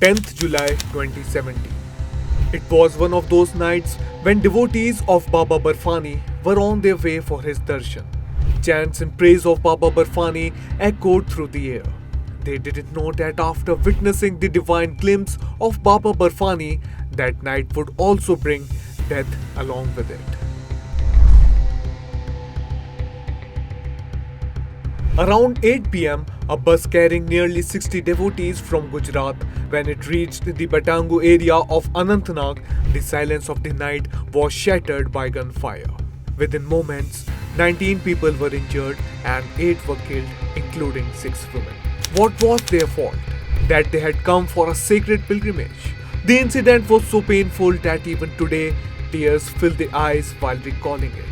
10th July 2017. It was one of those nights when devotees of Baba Barfani were on their way for his darshan. Chants in praise of Baba Barfani echoed through the air. They didn't know that after witnessing the divine glimpse of Baba Barfani, that night would also bring death along with it. Around 8 pm, a bus carrying nearly 60 devotees from Gujarat, when it reached the Batangu area of Anantnag, the silence of the night was shattered by gunfire. Within moments, 19 people were injured and 8 were killed, including 6 women. What was their fault? That they had come for a sacred pilgrimage. The incident was so painful that even today, tears fill the eyes while recalling it.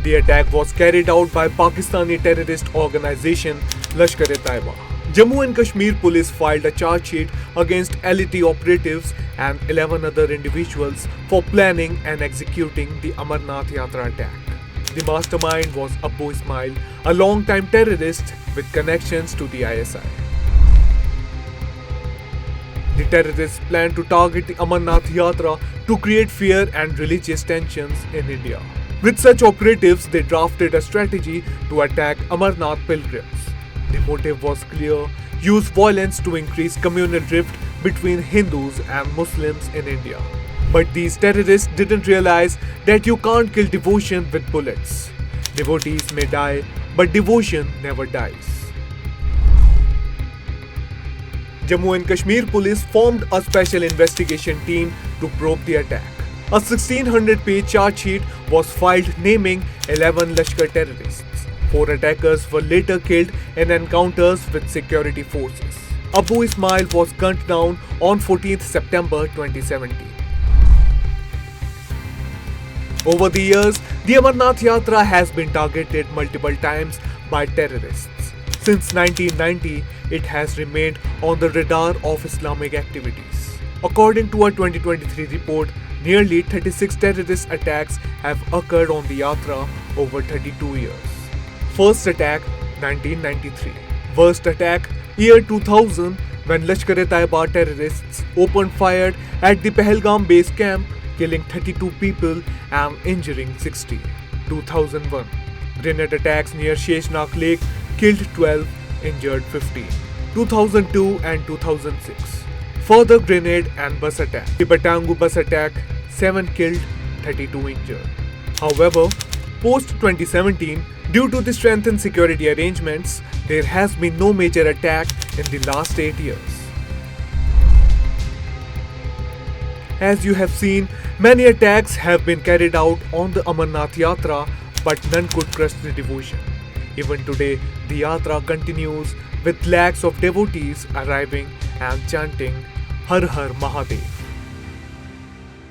The attack was carried out by Pakistani terrorist organization Lashkar-e-Taiba. Jammu and Kashmir police filed a charge sheet against LET operatives and 11 other individuals for planning and executing the Amarnath Yatra attack. The mastermind was Abu Ismail, a long-time terrorist with connections to the ISI. The terrorists planned to target the Amarnath Yatra to create fear and religious tensions in India. With such operatives, they drafted a strategy to attack Amarnath pilgrims. The motive was clear: use violence to increase communal rift between Hindus and Muslims in India. But these terrorists didn't realize that you can't kill devotion with bullets. Devotees may die, but devotion never dies. Jammu and Kashmir police formed a special investigation team to probe the attack. A 1600-page charge sheet was filed naming 11 Lashkar terrorists. 4 attackers were later killed in encounters with security forces. Abu Ismail was gunned down on 14th September 2017. Over the years, the Amarnath Yatra has been targeted multiple times by terrorists. Since 1990, it has remained on the radar of Islamic activities. According to a 2023 report, nearly 36 terrorist attacks have occurred on the Yatra over 32 years. First attack, 1993. Worst attack, year 2000, when Lashkar-e-Taiba terrorists opened fire at the Pahalgam base camp, killing 32 people and injuring 60. 2001. Grenade attacks near Sheshnag Lake killed 12, injured 15. 2002 and 2006. Further grenade and bus attack. The Batangu bus attack, 7 killed, 32 injured. However, post-2017, due to the strengthened security arrangements, there has been no major attack in the last 8 years. As you have seen, many attacks have been carried out on the Amarnath Yatra, but none could crush the devotion. Even today, the Yatra continues with lakhs of devotees arriving and chanting Har Har Mahadev.